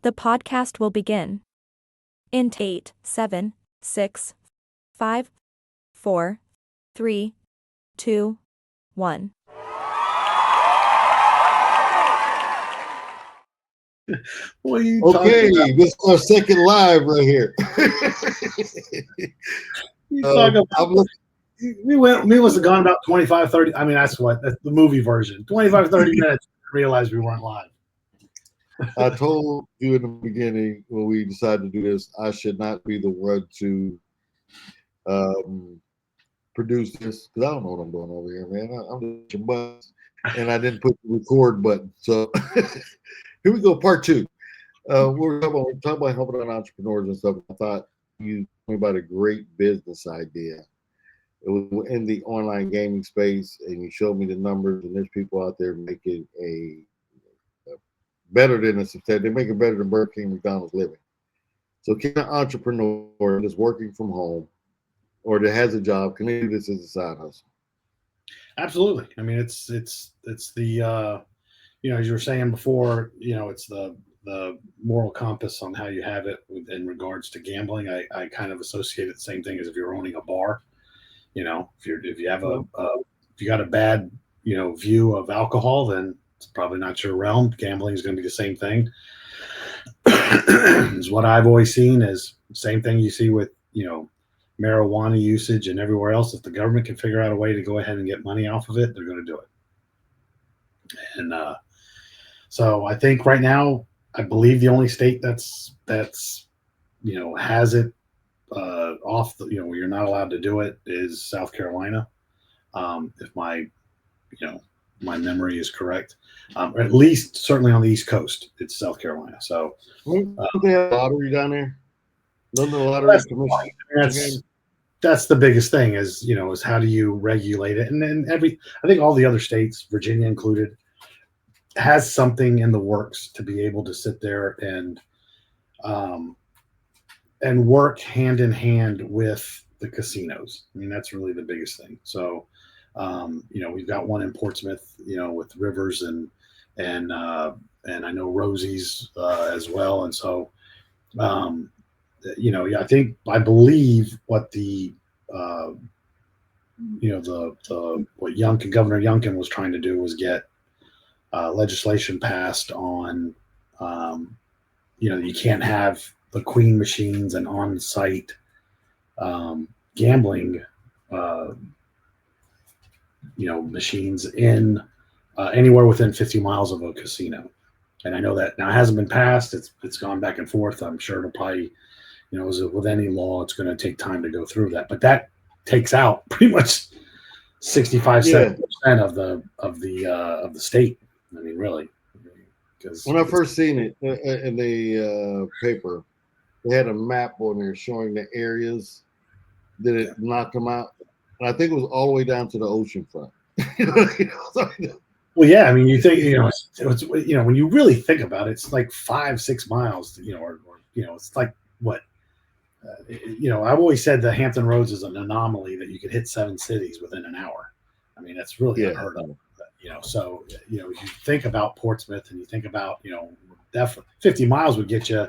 The podcast will begin in 8, 7, 6, 5, 4, 3, 2, 1. Okay, this is our second live right here. We must have gone about 25, 30. I mean, that's the movie version. 25, 30 minutes. Realized we weren't live. I told you in the beginning when we decided to do this, I should not be the one to produce this because I don't know what I'm doing over here, man. I'm just buttons, and I didn't put the record button. So here we go, part two. We're talking about helping out entrepreneurs and stuff. I thought you told me about a great business idea. It was in the online gaming space, and you showed me the numbers, and there's people out there making a better than a substantial. They make it better than Burger King, McDonald's living. So can an entrepreneur that's working from home or that has a job, can they do this as a side hustle? Absolutely. I mean, it's the as you were saying before, it's the moral compass on how you have it in regards to gambling. I kind of associate it the same thing as if you're owning a bar. If you got a bad view of alcohol, then it's probably not your realm. Gambling is going to be the same thing. Is what I've always seen is the same thing you see with marijuana usage and everywhere else. If the government can figure out a way to go ahead and get money off of it, they're going to do it. And so I think right now, I believe the only state that's has it off the where you're not allowed to do it is South Carolina. If my memory is correct, or at least certainly on the East Coast, it's South Carolina. So don't they have a lottery down there? Don't the lottery that's the biggest thing is how do you regulate it? And then I think all the other states, Virginia included, has something in the works to be able to sit there and work hand in hand with the casinos. I mean, that's really the biggest thing. So, we've got one in Portsmouth, with Rivers and I know Rosie's as well. And so, I believe what what Governor Youngkin was trying to do was get legislation passed on, you can't have the Queen machines and on-site gambling, machines in anywhere within 50 miles of a casino. And I know that now it hasn't been passed. It's gone back and forth. I'm sure it'll probably, as with any law, it's going to take time to go through that. But that takes out pretty much 65-70% of the state. I mean, really. Because when I first seen it in the paper, they had a map on there showing the areas that it knocked them out, and I think it was all the way down to the ocean front. Well, yeah, I mean, you think it's when you really think about it, it's like 5-6 miles, or it's like what, I've always said the Hampton Roads is an anomaly that you could hit 7 cities within an hour. I mean, that's really unheard of. So if you think about Portsmouth and you think about definitely 50 miles would get you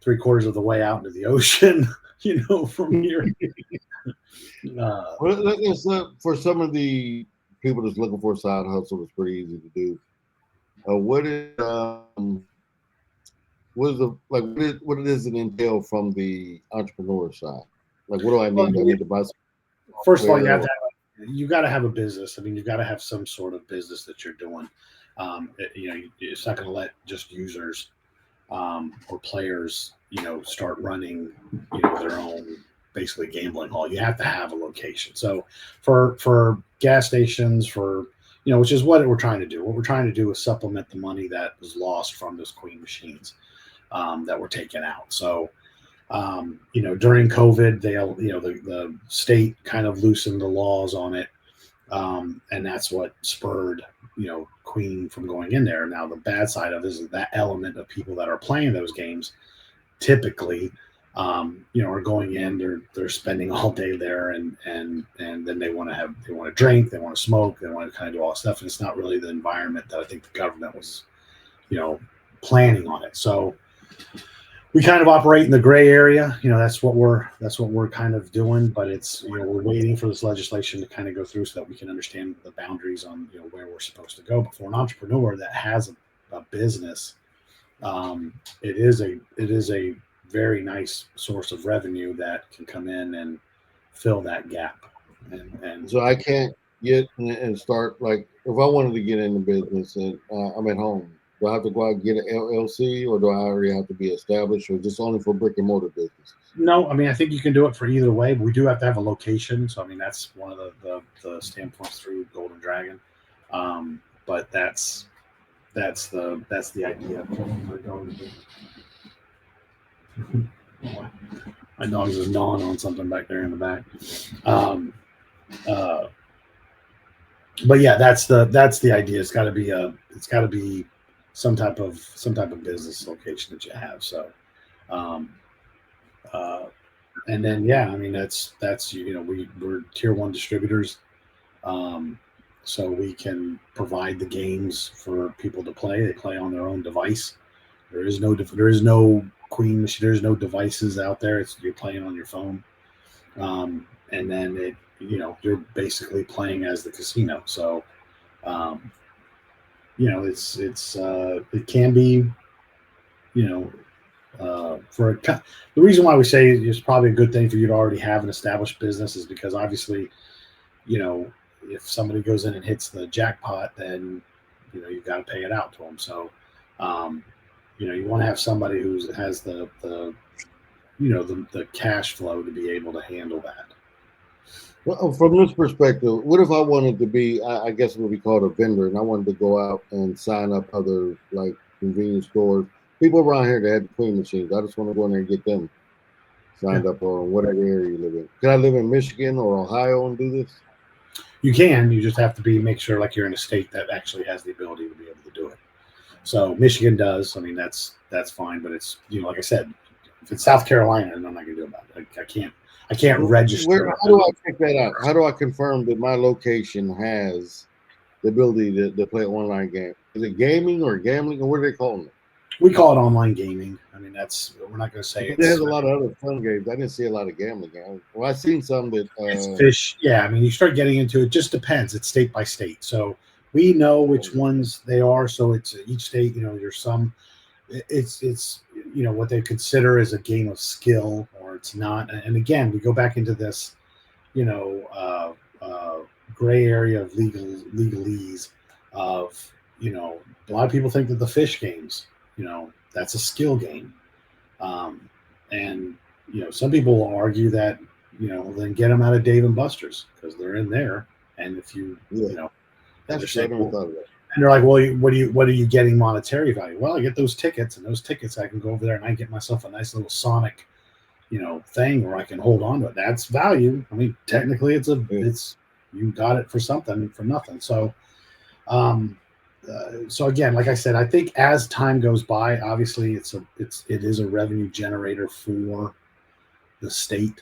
3/4 of the way out into the ocean, from here. For some of the people that's looking for a side hustle, it's pretty easy to do. What does it entail from the entrepreneur side? Like, what do I need? I need to buy some. First of all, you got to have a business. I mean, you've got to have some sort of business that you're doing. It's not going to let just users or players, start running, their own basically gambling hall. You have to have a location. So for gas stations, which is what we're trying to do. What we're trying to do is supplement the money that was lost from those Queen machines that were taken out. So, during COVID, the state kind of loosened the laws on it. And that's what spurred, Queen from going in there. Now, the bad side of this is that element of people that are playing those games typically, are going in, they're spending all day there and then they want to drink, they want to smoke, they want to kind of do all that stuff. And it's not really the environment that I think the government was, planning on it. So, we kind of operate in the gray area. That's what we're kind of doing, but it's, we're waiting for this legislation to kind of go through so that we can understand the boundaries on, where we're supposed to go. But for an entrepreneur that has a business, it is a very nice source of revenue that can come in and fill that gap. And so I can't get and start, like, if I wanted to get into business and I'm at home, do I have to go out and get an LLC, or do I already have to be established, or just only for brick and mortar businesses? No, I mean, I think you can do it for either way, but we do have to have a location. So, I mean, that's one of the standpoints through Golden Dragon. But that's the idea. My dog's just gnawing on something back there in the back. But yeah, that's the idea. It's got to be some type of business location that you have. So, and then I mean that's we're tier 1 distributors, so we can provide the games for people to play. They play on their own device. There is no Queen machine. There's no devices out there. You're playing on your phone, and then you're basically playing as the casino. So, it can be, the reason why we say it's probably a good thing for you to already have an established business is because obviously, if somebody goes in and hits the jackpot, then, you've got to pay it out to them. So, you want to have somebody who has the cash flow to be able to handle that. Well, from this perspective, what if I wanted to be, I guess it would be called a vendor, and I wanted to go out and sign up other, like, convenience stores, people around here that had Queen machines? I just want to go in there and get them signed up, or whatever area you live in. Can I live in Michigan or Ohio and do this? You can. You just have to make sure like you're in a state that actually has the ability to be able to do it. So Michigan does. I mean, that's fine, but it's, like I said, if it's South Carolina, then I'm not gonna do about it. I can't register. How do I check that out? How do I confirm that my location has the ability to play online game? Is it gaming or gambling, or what are they calling it? We call it online gaming. I mean, we're not going to say it has a lot of other fun games. I didn't see a lot of gambling games. Well, I've seen some that it's fish. Yeah, I mean, you start getting into it. Just depends. It's state by state. So we know which ones they are. So it's each state. There's some. It's what they consider as a game of skill, or it's not. And again, we go back into this, gray area of legalese of, a lot of people think that the fish games, that's a skill game. And, some people will argue that, then get them out of Dave and Buster's because they're in there. And if that's saying, and they're like, well, what are you getting monetary value? Well, I get those tickets, and those tickets I can go over there and I get myself a nice little Sonic, thing where I can hold on to it. That's value. I mean, technically it's you got it for something for nothing. So, so again, like I said, I think as time goes by, obviously it is a revenue generator for the state,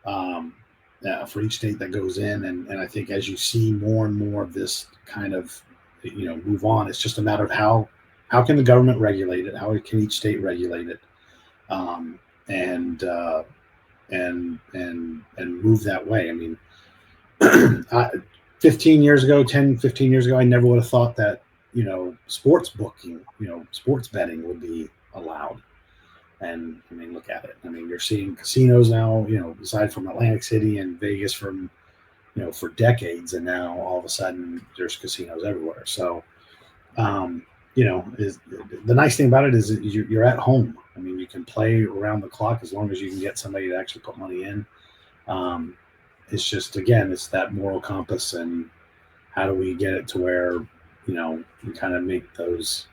for each state that goes in. And I think as you see more and more of this kind of, move on, it's just a matter of how can the government regulate it? How can each state regulate it? And move that way. I mean, 15 years ago, I never would have thought that, sports booking, sports betting would be allowed. And I mean, look at it. I mean, you're seeing casinos now, aside from Atlantic City and Vegas for decades. And now all of a sudden there's casinos everywhere. So, is the nice thing about it is that you're at home. I mean, you can play around the clock as long as you can get somebody to actually put money in. It's just, again, it's that moral compass, and how do we get it to where, we kind of make those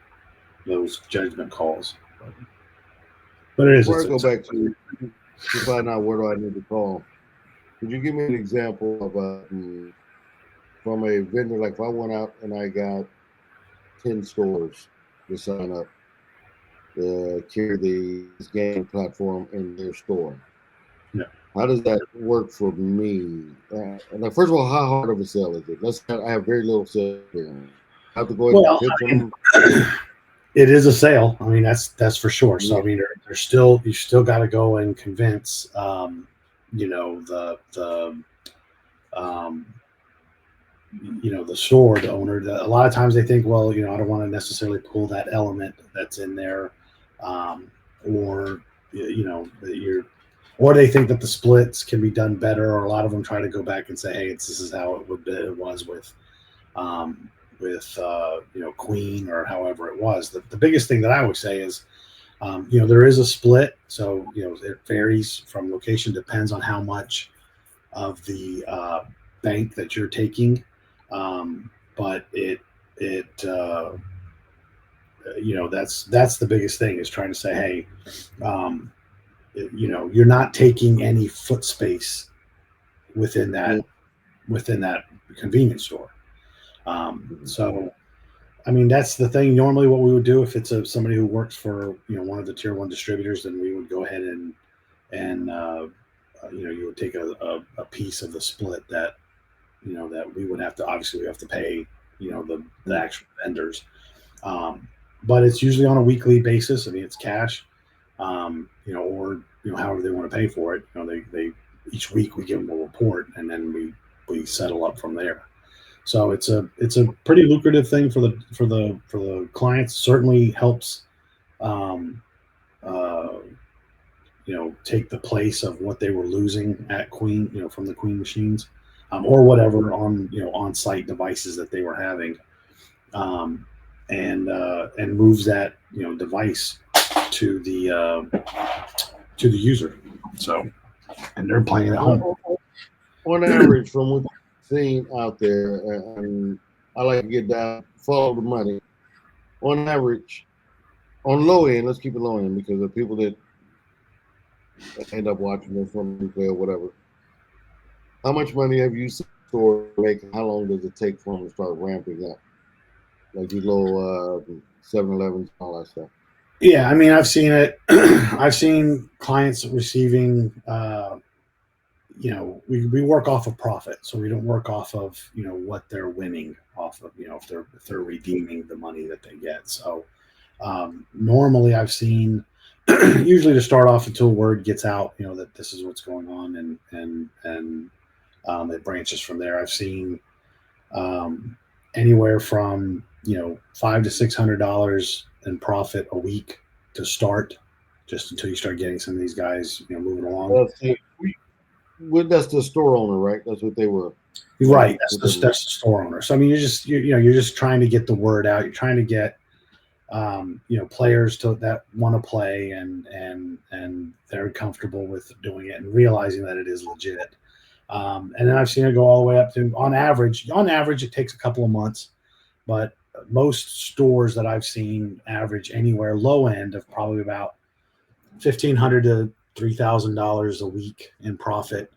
judgment calls. But it is. Before I go back to find out where do I need to call, could you give me an example of from a vendor, like if I went out and I got 10 stores to sign up to carry the game platform in their store? Yeah. How does that work for me? Like, first of all, how hard of a sell is it? I have very little sales. I have to go ahead and pitch them. It is a sale. I mean, that's for sure. So I mean, there's still you still got to go and convince, the um, the store, the owner. A lot of times they think, well, I don't want to necessarily pull that element that's in there, or that you're, or they think that the splits can be done better. Or a lot of them try to go back and say, hey, this is how it was um, with Queen or however it was. The biggest thing that I would say is, there is a split, so it varies from location, depends on how much of the bank that you're taking, but that's the biggest thing, is trying to say, hey, you're not taking any foot space within that convenience store. So I mean, that's the thing. Normally what we would do, if it's somebody who works for one of the tier 1 distributors, then we would go ahead and you would take a piece of the split that that we would have to, obviously we have to pay the actual vendors, but it's usually on a weekly basis. I mean, it's cash, or however they want to pay for it. They each week we give them a report, and then we settle up from there. So it's a pretty lucrative thing for the clients. Certainly helps, uh, take the place of what they were losing at Queen, from the Queen machines, or whatever on site devices that they were having, um, and moves that device to the user. So, and they're playing at home. On average, from what you've seen out there, and I like to get down, follow the money. On average, on low end, let's keep it low end, because the people that end up watching this from replay or whatever. How much money have you seen the store make? How long does it take for them to start ramping up? Like these little 7-Elevens, all that stuff. Yeah, I mean, I've seen it. I've seen clients receiving, we work off of profit, so we don't work off of what they're winning off of, if they're redeeming the money that they get. So normally I've seen, usually to start off, until word gets out, that this is what's going on, and it branches from there. I've seen anywhere from $500 to $600 in profit a week to start, just until you start getting some of these guys moving along. That's the store owner, right? That's what they were. Right. That's the store owner. So I mean, you're just trying to get the word out. You're trying to get players that want to play, and they're comfortable with doing it and realizing that it is legit. And then I've seen it go all the way up to, on average, it takes a couple of months, but most stores that I've seen average anywhere low end of probably about $1,500 to $3,000 a week in profit.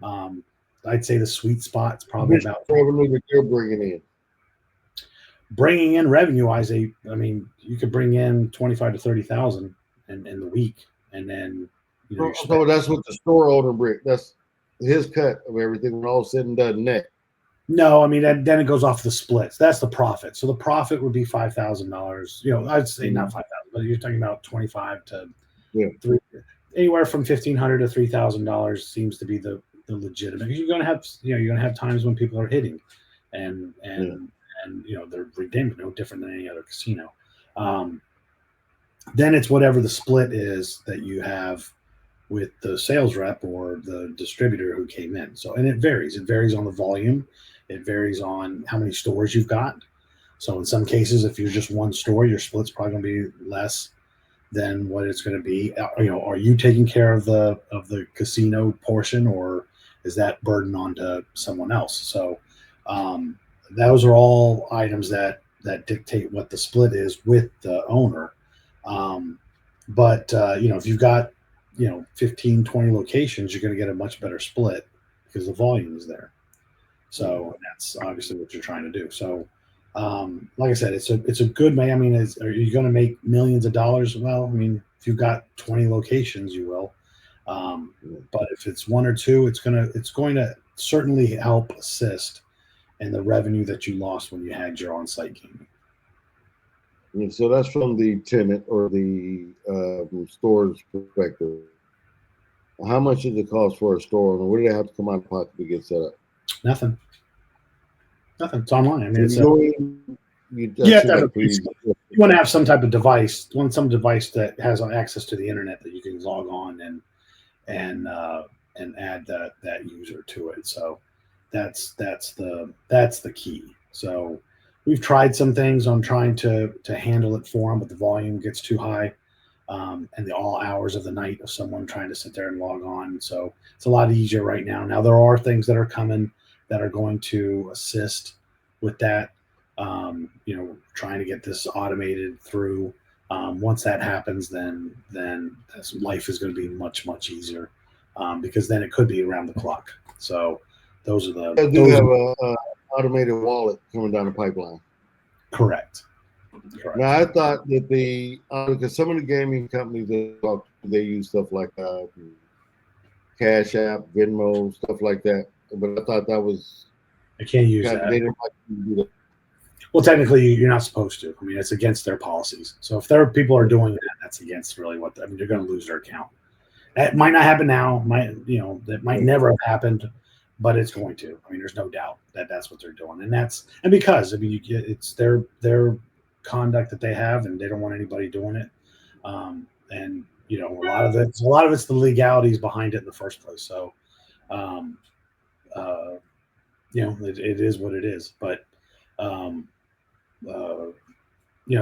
I'd say the sweet spot's probably about revenue that you're bringing in revenue wise. I mean, you could bring in 25 to 30,000 in the week, and then so that's what the store owner brick. That's his cut of everything when all said and done net. No, I mean, then it goes off the splits. That's the profit. So the profit would be $5,000. I'd say not 5,000, but you're talking about 25 to anywhere from $1,500 to $3,000 seems to be the legitimate. You're going to have times when people are hitting, and they're redeeming, no different than any other casino. Then it's whatever the split is that you have with the sales rep or the distributor who came in. So, and it varies. It varies on the volume. It varies on how many stores you've got. So in some cases, if you're just one store, your split's probably going to be less than what it's going to be. Are you taking care of the casino portion, or is that burden onto someone else? So those are all items that dictate what the split is with the owner. But if you've got 15, 20 locations, you're going to get a much better split because the volume is there. So that's obviously what you're trying to do. So like I said, it's a good, I mean, are you going to make millions of dollars? Well, I mean, if you've got 20 locations, you will. But if it's one or two, it's going to certainly help assist in the revenue that you lost when you had your on-site gaming. And so that's from the tenant or the store's perspective. How much does it cost for a store, and what do they have to come out of pocket to get set up? Nothing. It's online. I mean, So it's you go in, you that have to seems have like pretty. you want to have some type of device, some device that has access to the internet that you can log on and add that user to it. So that's the key. So we've tried some things on trying to handle it for them, but the volume gets too high, and the all hours of the night of someone trying to sit there and log on. So it's a lot easier right now. Now there are things that are coming that are going to assist with that. Trying to get this automated through. Once that happens, then life is going to be much easier, because then it could be around the clock. So those are the I do have a automated wallet coming down the pipeline. Correct. Now I thought that because some of the gaming companies they use stuff like Cash App, Venmo, stuff like that. But I thought that was I can't use that. They didn't like to do that. Well, technically, you're not supposed to. I mean, it's against their policies. So if there are people are doing that, that's against really they're going to lose their account. That might not happen now. That might never have happened, but it's going to. I mean, there's no doubt that that's what they're doing, and because it's their conduct that they have, and they don't want anybody doing it. And a lot of it's the legalities behind it in the first place. So, it is what it is. But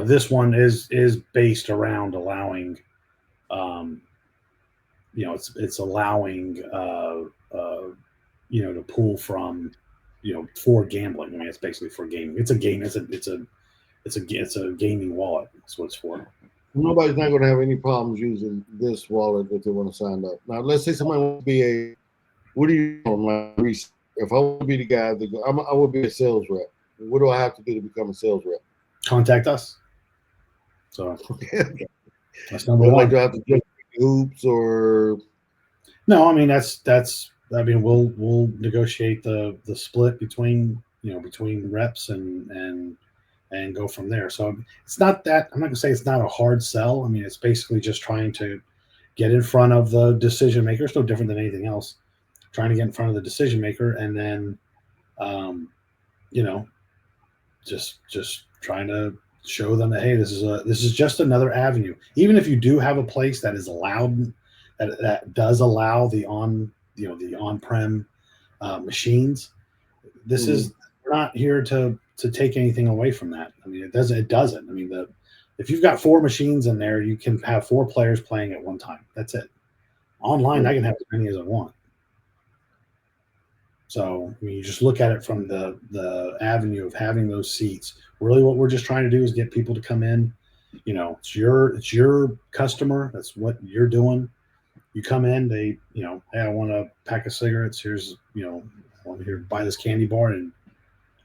this one is based around allowing, it's allowing, to pull from, for gambling. I mean, it's basically for gaming. It's a game. It's a gaming wallet. That's what it's for. Nobody's not going to have any problems using this wallet if they want to sign up. Now, let's say somebody wants to be what do you know? If I want to be the guy I would be a sales rep. What do I have to do to become a sales rep? Contact us. So that's number one. Like, do I have to jump hoops or? No, I mean that's. I mean, we'll negotiate the split between reps and go from there. So it's not that I'm not gonna say it's not a hard sell. I mean, it's basically just trying to get in front of the decision maker. It's no different than anything else. Trying to get in front of the decision maker, and then, just trying to show them that, hey, this is just another avenue. Even if you do have a place that is allowed, that does allow the on-prem machines, this is we're not here to take anything away from that. I mean, it doesn't. I mean, if you've got 4 machines in there, you can have 4 players playing at one time. That's it. Online, I can have as many as I want. So I mean, you just look at it from the avenue of having those seats. Really, what we're just trying to do is get people to come in. It's your customer. That's what you're doing. You come in, they, hey, I want a pack of cigarettes. Here's, I want to buy this candy bar and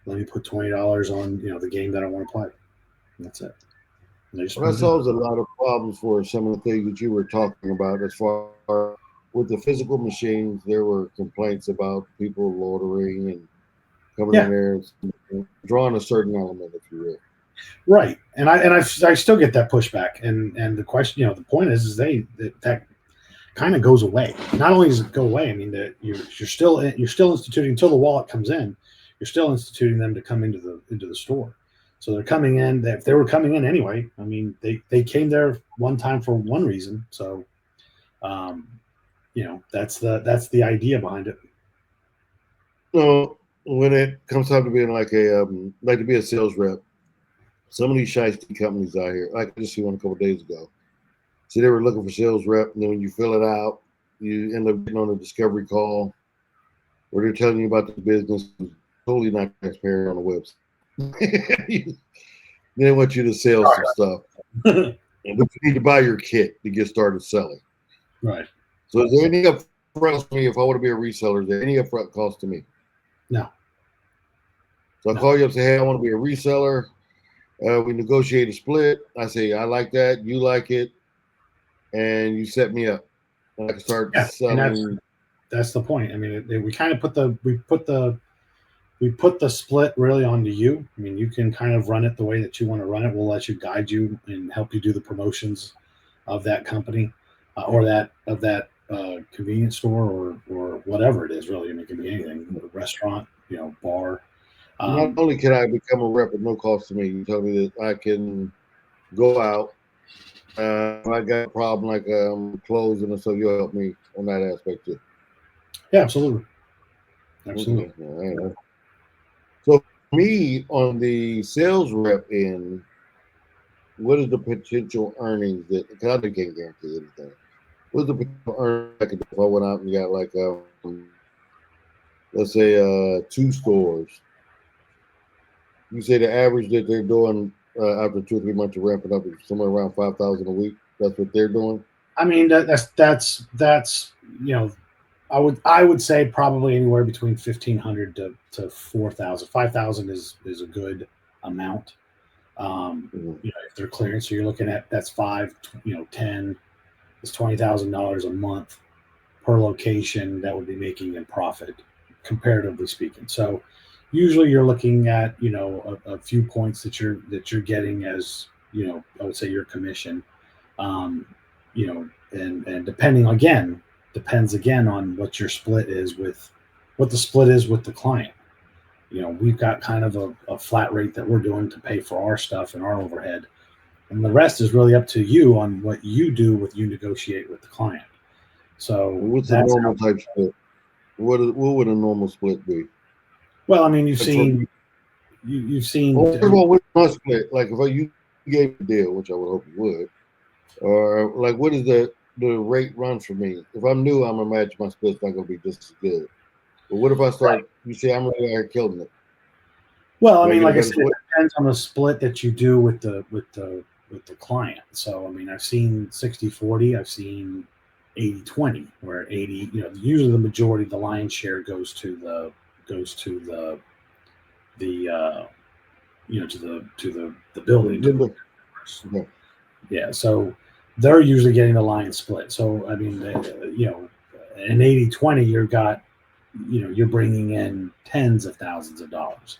let me put $20 on, the game that I want to play. And that's it. That solves a lot of problems for some of the things that you were talking about. As far as with the physical machines, there were complaints about people loitering and coming in there and drawing a certain element, if you will. Right, and I still get that pushback, and the question, the point is that kind of goes away. Not only does it go away, I mean that you're still instituting until the wallet comes in. You're still instituting them to come into the store. So they're coming in. If they were coming in anyway, I mean they came there one time for one reason. So, that's the idea behind it. So when it comes time to being like to be a sales rep, some of these shiesty companies out here, like I just see one a couple of days ago. See, they were looking for sales rep, and then when you fill it out, you end up getting on a discovery call where they're telling you about the business, totally not transparent on the website. They want you to sell some stuff, but you need to buy your kit to get started selling. Right. So is there any upfront for me if I want to be a reseller? Is there any upfront cost to me? No. So I call you up and say, hey, I want to be a reseller. We negotiate a split. I say, I like that. You like it. And you set me up. And I can start selling. That's the point. I mean, we kind of put the we put the split really onto you. I mean, you can kind of run it the way that you want to run it. We'll let you guide you and help you do the promotions of that company or that convenience store or whatever it is. Really, I mean, it can be anything. A restaurant, bar. Not only can I become a rep at no cost to me, you tell me that I can go out. I got a problem like closing and so you'll help me on that aspect too. Yeah, absolutely. Absolutely. Okay. All right. So me on the sales rep end, what is the potential earnings that? Because I can't guarantee anything. What's the potential earnings I could do if I went out and got like let's say 2 stores? You say the average that they're doing after 2 or 3 months of ramping up is somewhere around 5,000 a week. That's what they're doing. I mean, that's I would say probably anywhere between 1,500 to 4,000. 5,000 is a good amount. If they're clearing, so you're looking at that's 10, it's $20,000 a month per location that would be making in profit, comparatively speaking. So usually you're looking at a few points that you're getting as I would say your commission. And depends again on what your split is with what the split is with the client. We've got kind of a flat rate that we're doing to pay for our stuff and our overhead. And the rest is really up to you on what you do with you negotiate with the client. So what's the normal type split? What would a normal split be? Well, I mean, you've seen. First of all, what's my split? Like if you gave a deal, which I would hope you would, or like what is the rate run for me? If I'm new, I'm gonna imagine my split's not gonna be just as good. But what if I start? Right. You say I'm really out killing it. Well, I mean, like I said, it depends on the split that you do with the client. So, I mean, I've seen 60-40, I've seen 80-20, where 80, usually the majority, the lion's share goes to the building. Yeah, so they're usually getting the lion's split. So, I mean, an 80-20, you're bringing in tens of thousands of dollars.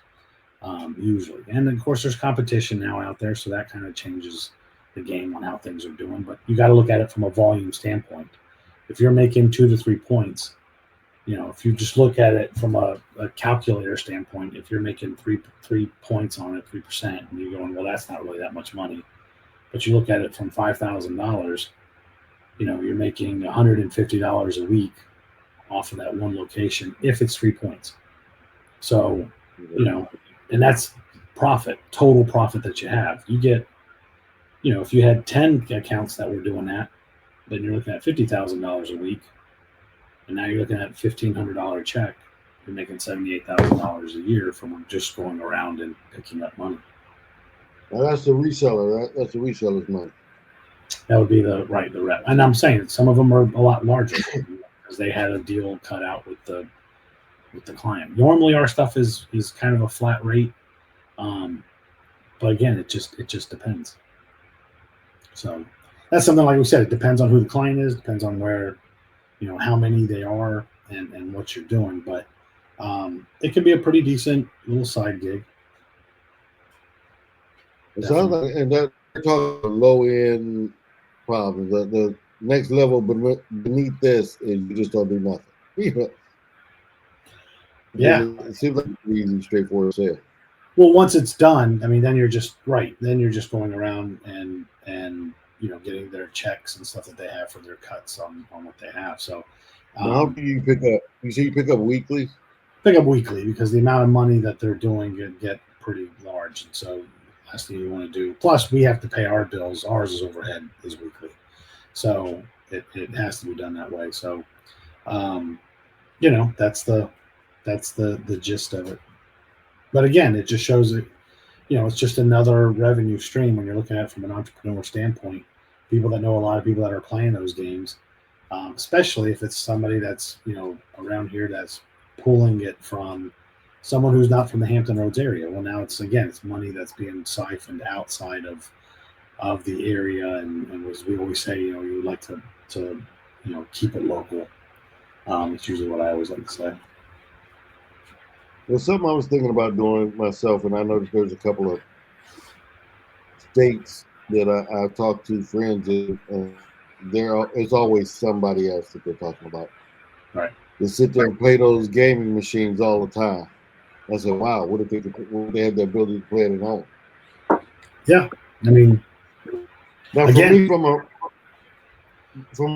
Usually. And of course there's competition now out there, so that kind of changes the game on how things are doing. But you got to look at it from a volume standpoint. If you're making 2 to 3 points, if you just look at it from a calculator standpoint, if you're making three points on it, 3%, and you're going, well, that's not really that much money. But you look at it from $5,000, you're making $150 a week off of that one location if it's 3 points. So, and that's total profit that you have. You get, if you had 10 accounts that were doing that, then you're looking at $50,000 a week. And now you're looking at a $1,500 check. You're making $78,000 a year from just going around and picking up money. Well, that's the reseller, right? That's the reseller's money. That would be the rep. And I'm saying some of them are a lot larger because they had a deal cut out with the client. Normally our stuff is kind of a flat rate. But again, it just depends. So that's something, like we said, it depends on who the client is, depends on where, how many they are and what you're doing. But it can be a pretty decent little side gig. It sounds like, and that we're talking low end problems. The next level beneath this is you just don't do nothing. Yeah, it seems like an easy, straightforward sale. Well, once it's done, I mean, then you're just Then you're just going around and getting their checks and stuff that they have for their cuts on what they have. So, how do you pick up? You say you pick up weekly? Pick up weekly because the amount of money that they're doing can get pretty large, and so last thing you want to do. Plus, we have to pay our bills. Ours is overhead is weekly, so it has to be done that way. So, that's the gist of it. But again, it just shows that, it's just another revenue stream when you're looking at it from an entrepreneur standpoint. People that know a lot of people that are playing those games, especially if it's somebody that's, around here that's pulling it from someone who's not from the Hampton Roads area. Well, now it's money that's being siphoned outside of the area. And as we always say, you would like to keep it local. It's usually what I always like to say. There's something I was thinking about doing myself, and I noticed there's a couple of states that I've talked to friends in, and it's always somebody else that they're talking about. Right. They sit there and play those gaming machines all the time. I said, "Wow, what if they had the ability to play it at home?" Yeah, I mean, Now, for again, me, from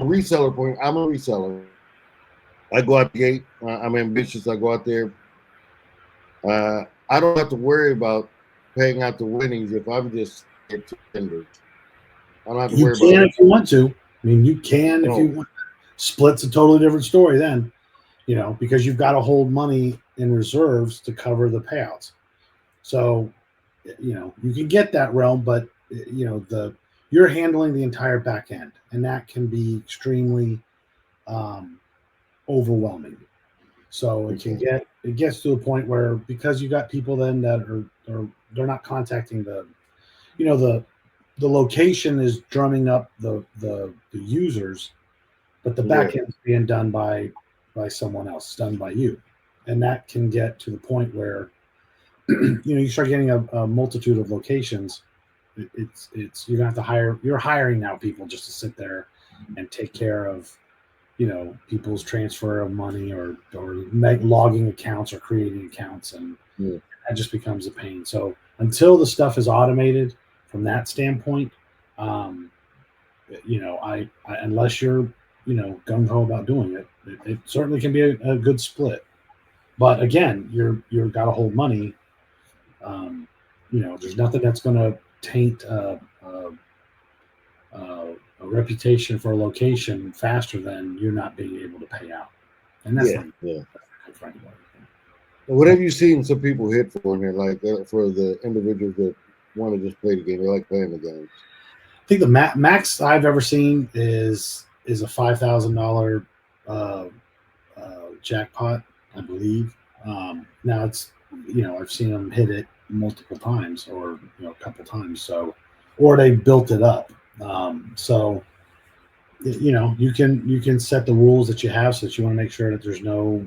a reseller point, I'm a reseller. I go out the gate. I'm ambitious. I go out there. I don't have to worry about paying out the winnings if I'm just at tenders. I don't have to you worry about can it. if you want to. I mean, you can if you No. want. Split's a totally different story then, because you've got to hold money in reserves to cover the payouts. So, you can get that realm, but you're handling the entire back end, and that can be extremely overwhelming. So it gets to a point where, because you got people then that are they're not contacting the location is drumming up the users, but the back end is being done by someone else, done by you, and that can get to the point where you start getting a multitude of locations. It's you're gonna have to you're hiring now people just to sit there and take care of people's transfer of money or logging accounts or creating accounts, and that just becomes a pain. So until the stuff is automated from that standpoint, I unless you're gung ho about doing it, it certainly can be a good split. But again, you're got to hold money. There's nothing that's going to taint a reputation for a location faster than you're not being able to pay out, and that's not good for anybody. What have you seen some people hit for in there, like for the individuals that want to just play the game? They like playing the games. I think the max I've ever seen is a $5,000 jackpot, I believe. Now it's I've seen them hit it multiple times, or a couple times. So, or they built it up. So you can set the rules that you have, so that you want to make sure that there's no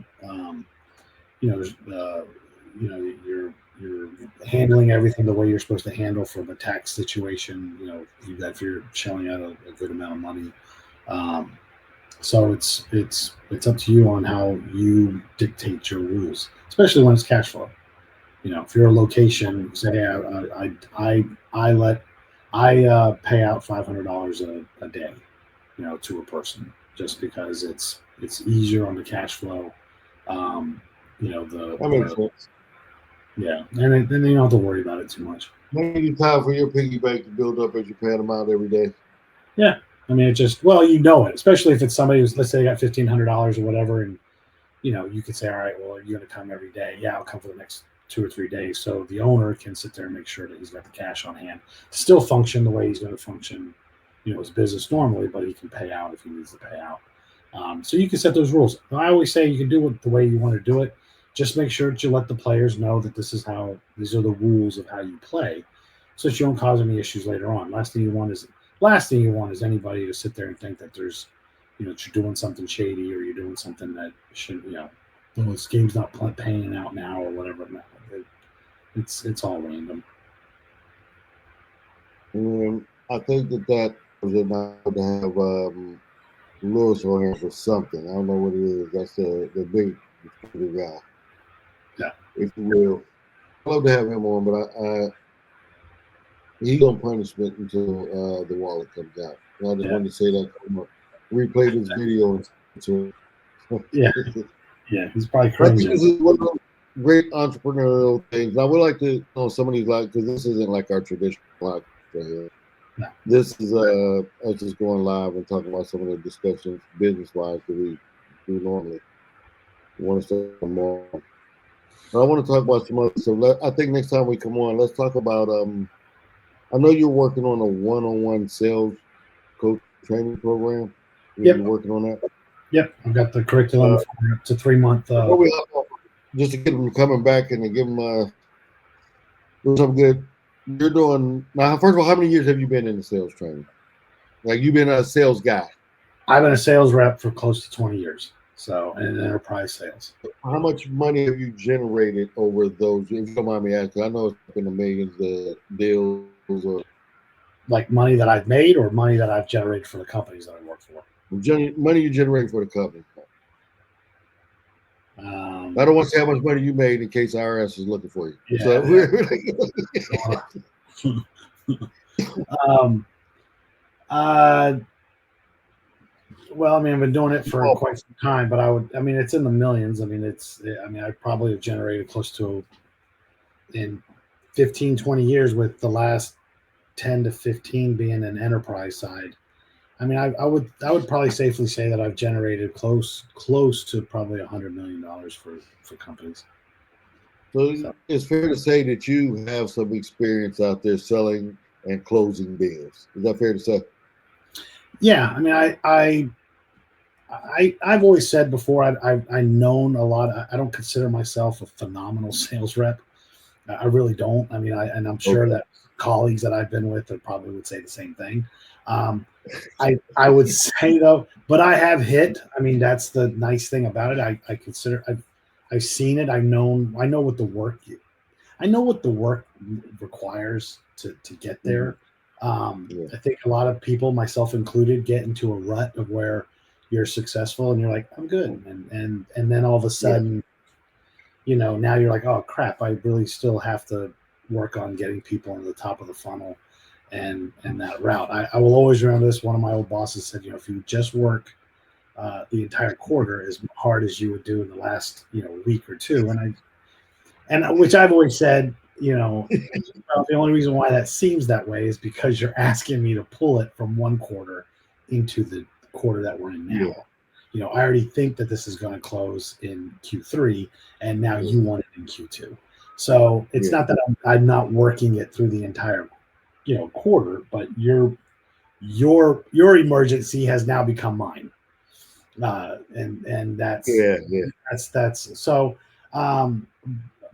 you're handling everything the way you're supposed to handle for the tax situation. If you're shelling out a good amount of money. So it's up to you on how you dictate your rules, especially when it's cash flow. If you're a location, say I pay out $500 a day, to a person, just because it's easier on the cash flow. That makes sense. Yeah, and then you don't have to worry about it too much. Maybe time for your piggy bank to build up as you pay them out every day. Yeah, I mean, it just it, especially if it's somebody who's, let's say, they got $1,500 or whatever, and you could say, all right, well, you're going to come every day. Yeah, I'll come for the next 2 or 3 days. So the owner can sit there and make sure that he's got the cash on hand to still function the way he's going to function, his business normally, but he can pay out if he needs to pay out. So you can set those rules. I always say you can do it the way you want to do it. Just make sure that you let the players know that these are the rules of how you play, so that you don't cause any issues later on. Last thing you want is anybody to sit there and think that there's, that you're doing something shady, or you're doing something that shouldn't, this game's not paying out now, or whatever. It's all random. And I think that was enough to have Lewis on here for something. I don't know what it is. That's the big guy. Yeah. If you will. I'd love to have him on, but he's on punishment until the wallet comes out. And I just wanted to say that. Replay this video. Yeah, he's probably cringing. I think this is one of those great entrepreneurial things. I would like to know some of these, because this isn't like our traditional live right here. No. This is us just going live and talking about some of the discussions business-wise that we do normally. We want to start more. But I want to talk about some other stuff. I think next time we come on, let's talk about. I know you're working on a one-on-one sales coach training program. Yep. You're working on that. Yep, I've got the curriculum for up to 3 month. Just to get them coming back and to give them do something good. You're doing now. First of all, how many years have you been in the sales training? Like, you've been a sales guy? I've been a sales rep for close to 20 years. So, and enterprise sales. How much money have you generated over those? If you don't mind me asking, I know it's been the millions of deals or Like money that I've made or money that I've generated for the companies that I work for. money you generate for the company. I don't want to say how much money you made in case IRS is looking for you. Yeah. Well, I mean, I've been doing it for quite some time, but it's in the millions. I probably have generated close to in 15, 20 years, with the last 10 to 15 being an enterprise side. I mean, I would probably safely say that I've generated close to probably $100 million for companies. So it's fair to say that you have some experience out there selling and closing deals. Is that fair to say? Yeah, I mean, I've always said before, I've known a lot. I don't consider myself a phenomenal sales rep. I really don't. I mean, I'm sure that colleagues that I've been with probably would say the same thing. I would say though, but I have hit. I mean, that's the nice thing about it. I consider I've seen it. I know what the work. I know what the work requires to get there. I think a lot of people, myself included, get into a rut of where you're successful and you're like, I'm good, and then all of a sudden, now you're like, oh crap, I really still have to work on getting people into the top of the funnel and that route. I will always remember this. One of my old bosses said, if you just work the entire quarter as hard as you would do in the last week or two, and which I've always said, the only reason why that seems that way is because you're asking me to pull it from one quarter into the quarter that we're in now. I already think that this is going to close in Q3, and now you want it in Q2. So it's not that I'm not working it through the entire quarter, but your emergency has now become mine, and that's so.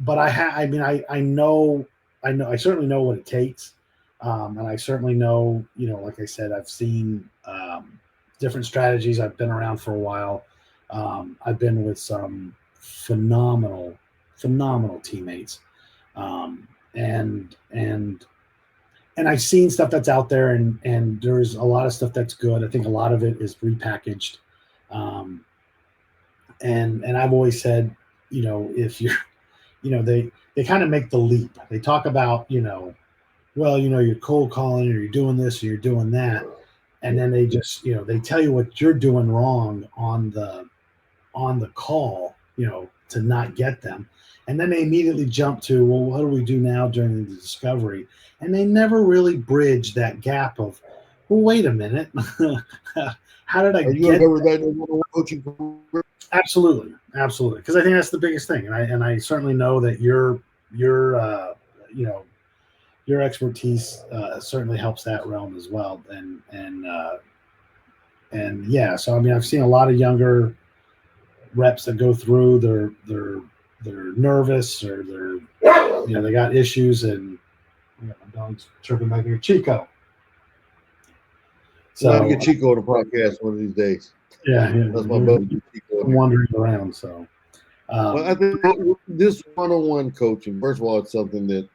But I know I certainly know what it takes, and I certainly know, like I said, I've seen different strategies. I've been around for a while. I've been with some phenomenal teammates, and I've seen stuff that's out there, and there's a lot of stuff that's good. I think a lot of it is repackaged, and I've always said, if you're, they kind of make the leap. They talk about, you're cold calling, or you're doing this, or you're doing that, and then they just, they tell you what you're doing wrong on the call, to not get them. And then they immediately jump to, well, what do we do now during the discovery? And they never really bridge that gap of, well, wait a minute. How did I get that? Coaching? Absolutely. Because I think that's the biggest thing. And I certainly know that your expertise certainly helps that realm as well. And yeah, so I mean, I've seen a lot of younger reps that go through, they're nervous, or they got issues, and my dog's chirping back here, Chico. So I'll get Chico on the podcast one of these days. Yeah, that's my buddy. Wandering around. So, well, I think this one-on-one coaching, first of all, it's something that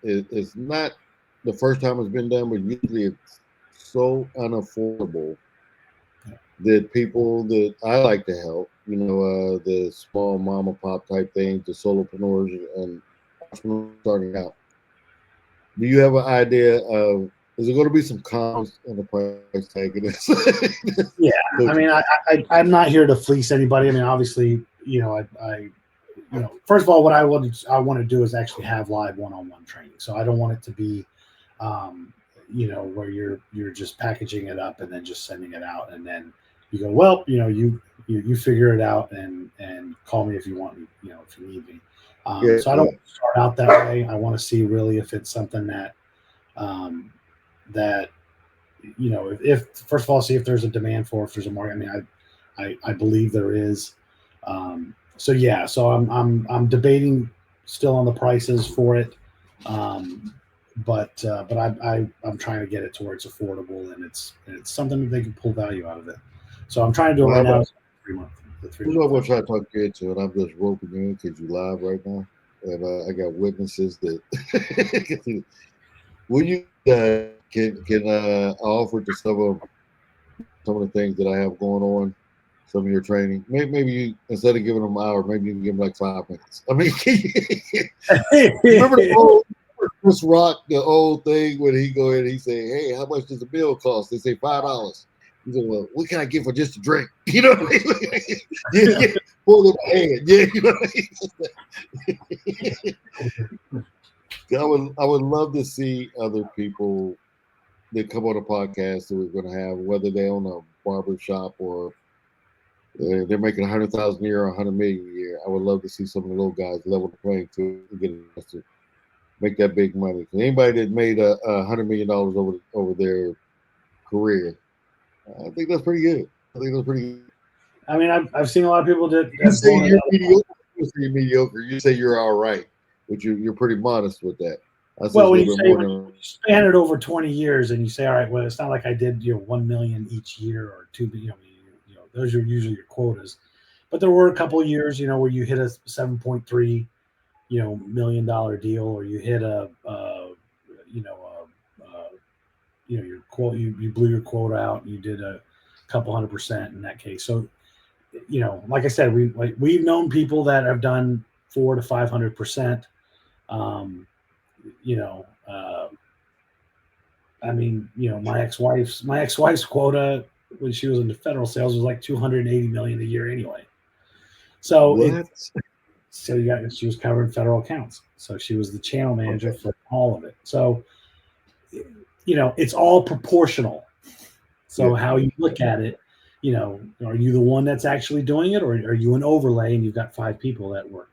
it's not the first time it's been done, but usually it's so unaffordable that people that I like to help, the small mom and pop type things, the solopreneurs and entrepreneurs starting out. Do you have an idea of, is there going to be some cons in the price tag of this? Yeah, I mean, I'm not here to fleece anybody. I mean, obviously, first of all, what I want to do is actually have live one-on-one training. So I don't want it to be, where you're just packaging it up and then just sending it out, and then you go, well, you figure it out and call me if you want me, if you need me. So I don't start out that way. I want to see really if it's something that if first of all, see if there's a demand for, if there's a market. I mean, I believe there is. So yeah, so I'm debating still on the prices for it. But I'm trying to get it to where it's affordable and it's something that they can pull value out of it. So I'm trying to do it right now. 3 month. You know what I'm trying to talk you into, and I'm just roping you in because you live right now, and I got witnesses that. Will you can offer to some of the things that I have going on, some of your training? Maybe you, instead of giving them an hour, maybe you can give them like 5 minutes. I mean, remember the old Chris Rock, the old thing when he go in, he say, "Hey, how much does the bill cost?" They say $5. He said, "Well, what can I get for just a drink?" You know what I mean? Yeah, pull it hand. Yeah, you know what I mean? I would love to see other people that come on a podcast that we're going to have, whether they own a barber shop or they're making 100,000 a year or 100 million a year. I would love to see some of the little guys level the playing field and get a chance to make that big money. Anybody that made $100 million over their career, I think that's pretty good. I think that's pretty good. I mean, I've seen a lot of people that You say you're mediocre. You say you're mediocre. You say you're all right, but you're pretty modest with that. Well, when you span it over 20 years and you say, all right, well, it's not like I did 1 million each year or 2, those are usually your quotas. But there were a couple of years, where you hit a 7.3, $1 million deal, or you hit your quote, you blew your quota out and you did a couple 100% in that case. So, like I said, we've known people that have done 400 to 500%. I mean, my ex-wife's quota when she was in the federal sales was like 280 million a year anyway. So she was covering federal accounts. So she was the channel manager for all of it. So, it's all proportional. So how you look at it, are you the one that's actually doing it, or are you an overlay and you've got 5 people that work,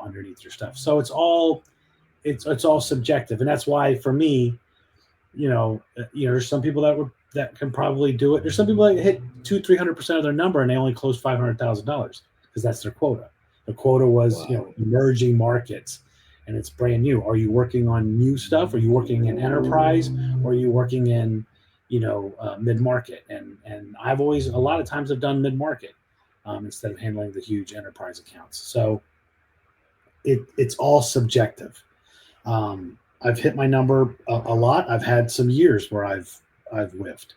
underneath your stuff? So it's all subjective. And that's why for me, there's some people that can probably do it. There's some people that hit 200-300% of their number and they only close $500,000 because that's their quota. The quota was, emerging markets, and it's brand new. Are you working on new stuff? Are you working in enterprise? Or are you working in, mid-market? And I've always, a lot of times I've done mid-market instead of handling the huge enterprise accounts. So it's all subjective. I've hit my number a lot. I've had some years where I've whiffed.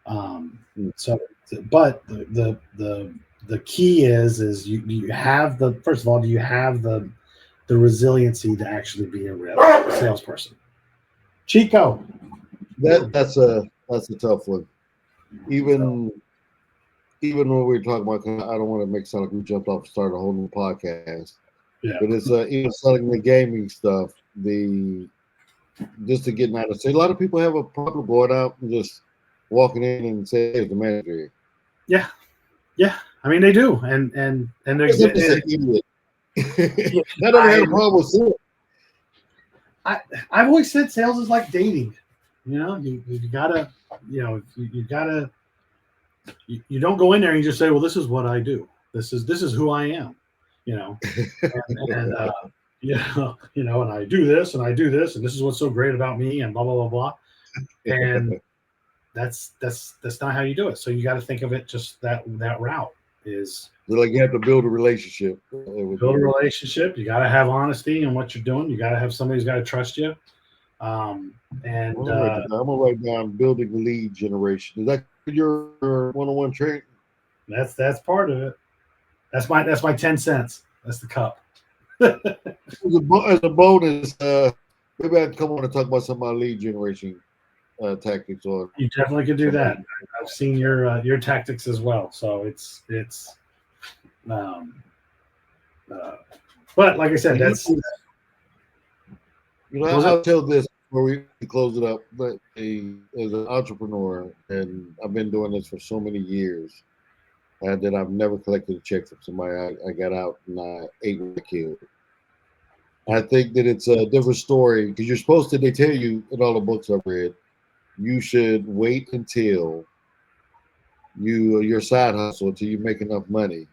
But the key is you have first of all, do you have the resiliency to actually be a real salesperson? Chico, that's a tough one. Even when we were talking about, I don't want to make it sound like we jumped off and started a whole new podcast. Yeah. But it's even selling the gaming stuff. Just to get out of say, a lot of people have a problem going out and just walking in and say, "Hey, the manager." Yeah. I mean, they do, and they're just an idiot. I never had a problem with sales. I've always said sales is like dating. You gotta, you gotta. You don't go in there and you just say, "Well, this is what I do. This is who I am." And I do this and I do this, and this is what's so great about me, and blah blah blah blah. And that's not how you do it. So you got to think of it just that route is. Like you have to build a relationship. You got to have honesty in what you're doing. You got to have somebody who's got to trust you. I'm gonna write down building lead generation. Is that your one-on-one training? That's part of it. That's my 10 cents. That's the cup. As a bonus, maybe I can come on and talk about some of my lead generation tactics. Or you definitely could do that. I've seen your tactics as well. So it's but like I said, that's. I'll tell this before we close it up. But as an entrepreneur, and I've been doing this for so many years, that I've never collected a check from somebody. I got out and I ate what I killed. I think that it's a different story because you're supposed to. They tell you in all the books I've read, you should wait until your side hustle until you make enough money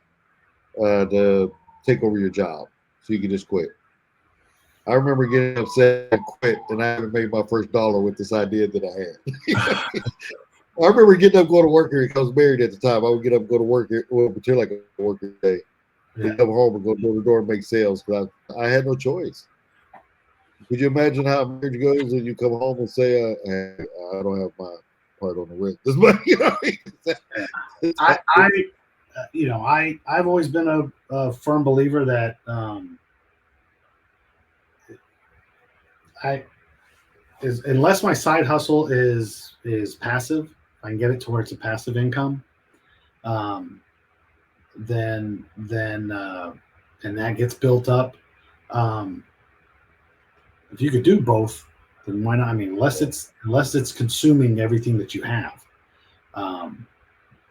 to take over your job, so you can just quit. I remember getting upset and quit, and I haven't made my first dollar with this idea that I had. I remember getting up, going to work here. I was married at the time. I would get up, and go to work here, well, pretend like I work every day. Yeah. Come home and go door to door and make sales because I had no choice. Could you imagine how marriage goes when you come home and say, hey, I don't have my part on the rent this month? You know what I mean? I've always been a firm believer that unless my side hustle is passive, I can get it to where it's a passive income. Then and that gets built up. If you could do both, then why not? I mean, unless it's consuming everything that you have,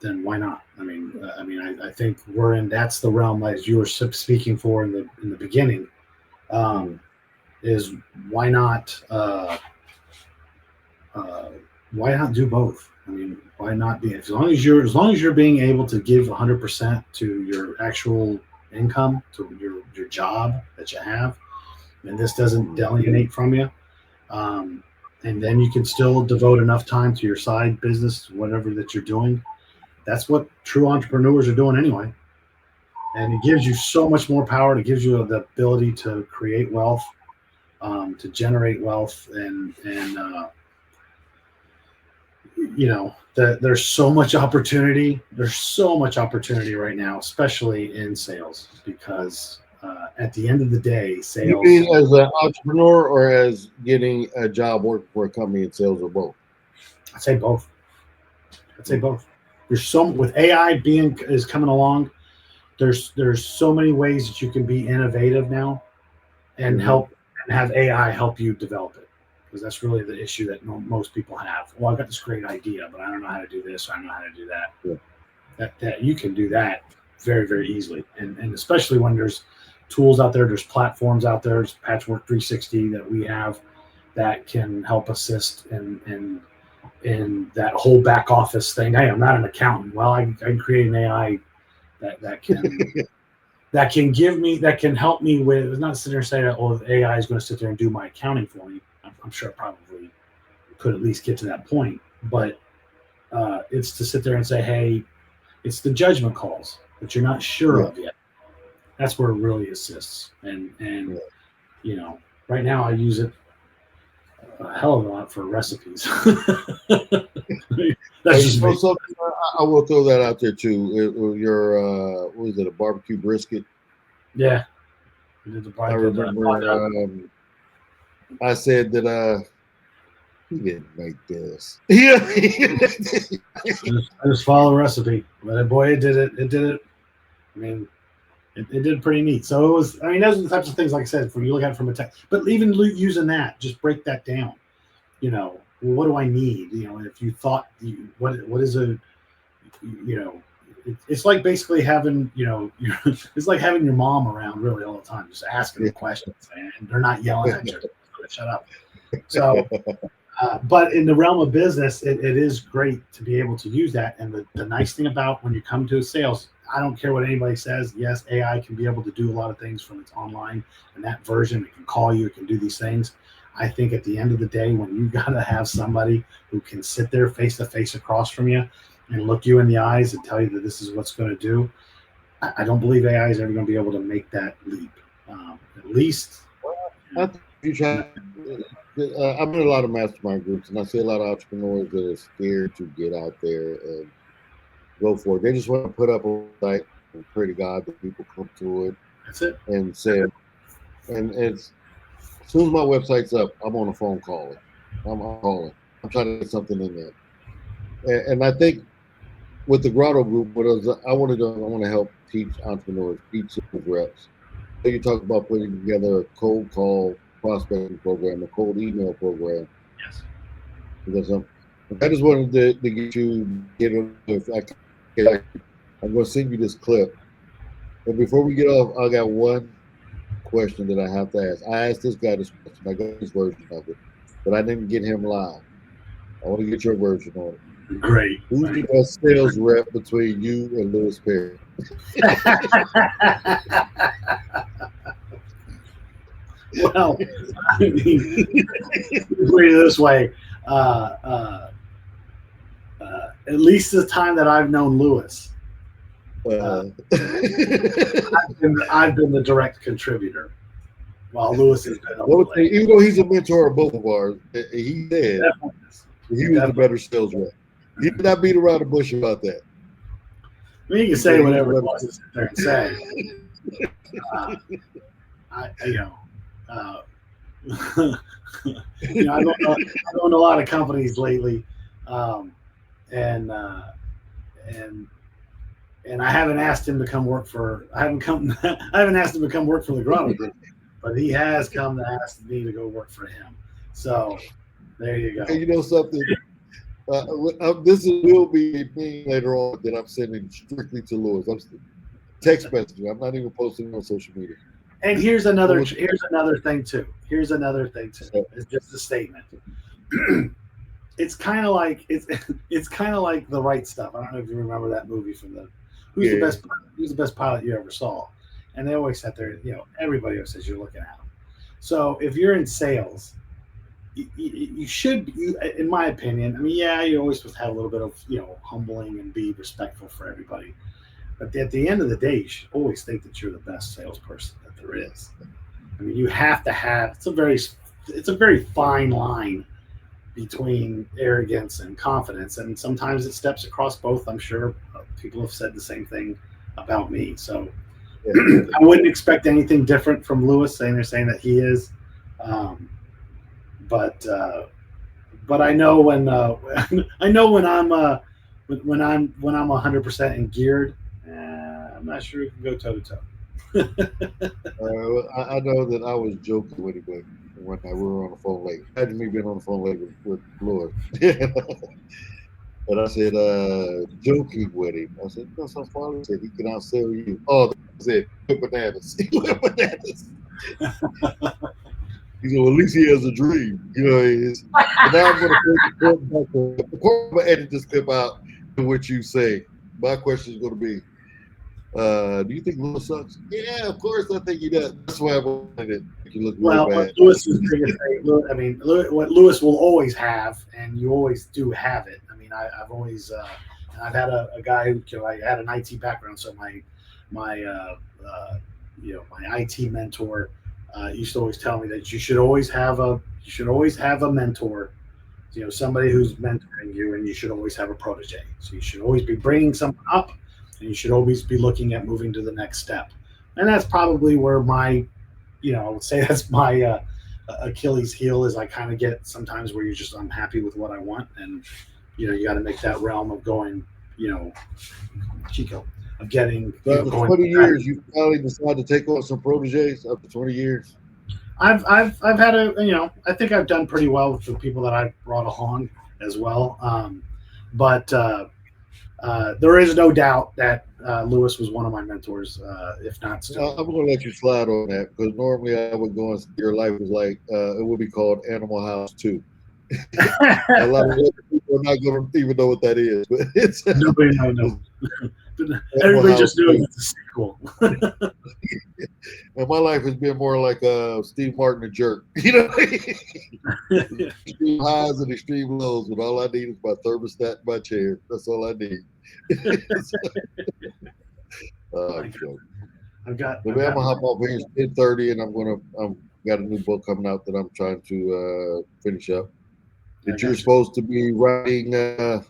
then why not? I think that's the realm, as you were speaking for in the beginning. Is why not do both? I mean, why not be as long as you're being able to give 100% to your actual income, to your job that you have, and this doesn't alienate from you, and then you can still devote enough time to your side business, whatever that you're doing. That's what true entrepreneurs are doing anyway, and it gives you so much more power. It gives you the ability to create wealth, to generate wealth, and there's so much opportunity. There's so much opportunity right now, especially in sales, because at the end of the day, sales. You mean as an entrepreneur or as getting a job working for a company in sales, or both? I'd say both. There's with AI is coming along. There's so many ways that you can be innovative now, and have AI help you develop it. Because that's really the issue that most people have. Well, I've got this great idea, but I don't know how to do this, or I don't know how to do that. Yeah. That you can do that very, very easily, and especially when there's tools out there, there's platforms out there, there's Patchwork 360 that we have that can help assist in that whole back office thing. Hey, I'm not an accountant. Well, I can create an AI that can that can help me with. It's not sitting there saying that, the AI is going to sit there and do my accounting for me. I'm sure it probably could at least get to that point, but it's to sit there and say, hey, it's the judgment calls that you're not sure of yet. That's where it really assists. And right now I use it a hell of a lot for recipes. That's just me. I will throw that out there too. Your what is it, a barbecue brisket? Yeah. I remember I said that he didn't make this. Yeah. I just follow the recipe. But boy, it did it. I mean, it did pretty neat. So it was, those are the types of things, like I said, when you look at it from a tech, but even using that, just break that down. What do I need? If you thought, what is it's like basically having, it's like having your mom around really all the time, just asking them questions, and they're not yelling at you. Shut up. So, but in the realm of business, it is great to be able to use that. And the nice thing about when you come to sales, I don't care what anybody says. Yes, AI can be able to do a lot of things from its online, and that version, it can call you, it can do these things. I think at the end of the day, when you got to have somebody who can sit there face to face across from you and look you in the eyes and tell you that this is what's going to do, I don't believe AI is ever going to be able to make that leap. At least. I'm in a lot of mastermind groups, and I see a lot of entrepreneurs that are scared to get out there and go for it. They just want to put up a site and pray to God that people come to it. That's it. And say, and it's as soon as my website's up, I'm on a phone calling. I'm calling. I'm trying to get something in there. And I think with the Grotto Group, I want to help teach entrepreneurs, teach sales reps. So you talk about putting together a cold call prospecting program, a cold email program. Yes. Because I just wanted to get you, I'm going to send you this clip. But before we get off, I got one question that I have to ask. I asked this guy this question. I got his version of it, but I didn't get him live. I want to get your version on it. Great. Who's the best sales rep between you and Lewis Perry? Well, put it this way. at least the time that I've known Lewis, Uh, I've been the direct contributor, while Lewis has been overlaid. even though he's a mentor of both of ours, he said he was the better sales rep. He did not beat around the bush about that. I mean, you can say whatever he wants to sit there and say. I've owned a lot of companies lately, and I haven't asked him to come work for. I haven't asked him to come work for the Grotto Group, but he has come to ask me to go work for him. So there you go. And you know something? This will be a thing later on that I'm sending strictly to Lewis. I'm text messaging. I'm not even posting it on social media. And here's another thing too. It's just a statement. It's kind of like it's kind of like The Right Stuff. I don't know if you remember that movie from the Who's the best pilot you ever saw? And they always sat there. Everybody always says you're looking at them. So if you're in sales, you should, in my opinion. I mean, you're always supposed to have a little bit of humbling and be respectful for everybody. But at the end of the day, you should always think that you're the best salesperson that there is. I mean, you have to have. It's a very fine line between arrogance and confidence, and sometimes it steps across both. I'm sure people have said the same thing about me. So I wouldn't expect anything different from Lewis saying that he is. But I know when I'm 100% and geared. I'm not sure we can go toe to toe. I know that I was joking with him when we were on the phone late. Imagine me being on the phone late with Lewis. And I said, joking with him. I said, "No, so Farley said he can outsell you." Oh, that's it. He went bananas. He said, well, at least he has a dream. It is. And now I'm going to edit this clip out to what you say. My question is going to be, do you think Lewis sucks? Yeah, of course I think he does. That's why I wanted it. You look really bad. Lewis's biggest thing, I mean, what Lewis will always have, and you always do have it. I mean, I've always, I've had a guy who, I had an IT background, so my IT mentor used to always tell me that you should always have a mentor, somebody who's mentoring you, and you should always have a protege. So you should always be bringing someone up, and you should always be looking at moving to the next step. And that's probably where I would say that's my Achilles heel is. I kind of get sometimes where I'm happy with what I want, and you got to make that realm of going, Chico, of getting. But for 20 years, you finally decided to take on some proteges after 20 years. I've had I think I've done pretty well with the people that I've brought along as well. But there is no doubt that Lewis was one of my mentors, if not still. I'm going to let you slide on that, because normally I would go and say your life was like, it would be called Animal House 2. A lot of other people are not going to even know what that is. But it's nobody knows. Everybody just knew it's a sequel. And my life has been more like Steve Martin, the jerk. Extreme highs and extreme lows, but all I need is my thermostat and my chair. That's all I need. I'm gonna hop off here. It's 10:30, and I'm got a new book coming out that I'm trying to finish up. That you're supposed to be writing the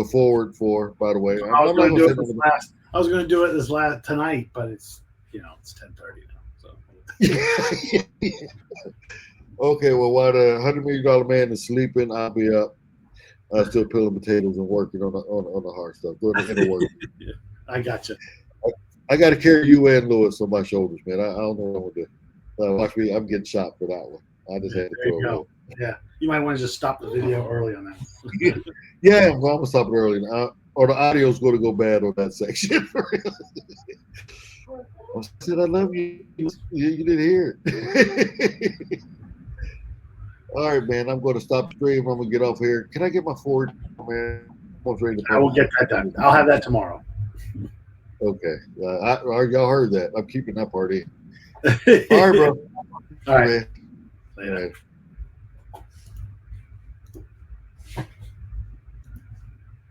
forward for, by the way. I was going to do it tonight, but it's it's 10:30 now. So. Okay, well, while the $100 million man is sleeping, I'll be up, still peeling potatoes and working on the hard stuff, doing the inner work. I got you. I got to carry you and Lewis on my shoulders, man. I don't know what to do. Watch me. I'm getting shot for that one. I just had to throw it away. Yeah, you might want to just stop the video early on that. Yeah, I'm going to stop it early now, or the audio's going to go bad on that section. I said, I love you. You didn't hear it. All right, man. I'm going to stop the stream. I'm going to get off here. Can I get my Ford, man? I will get that done. I'll have that tomorrow. Okay. Y'all heard that. I'm keeping that part in. All right, bro. All right. All right.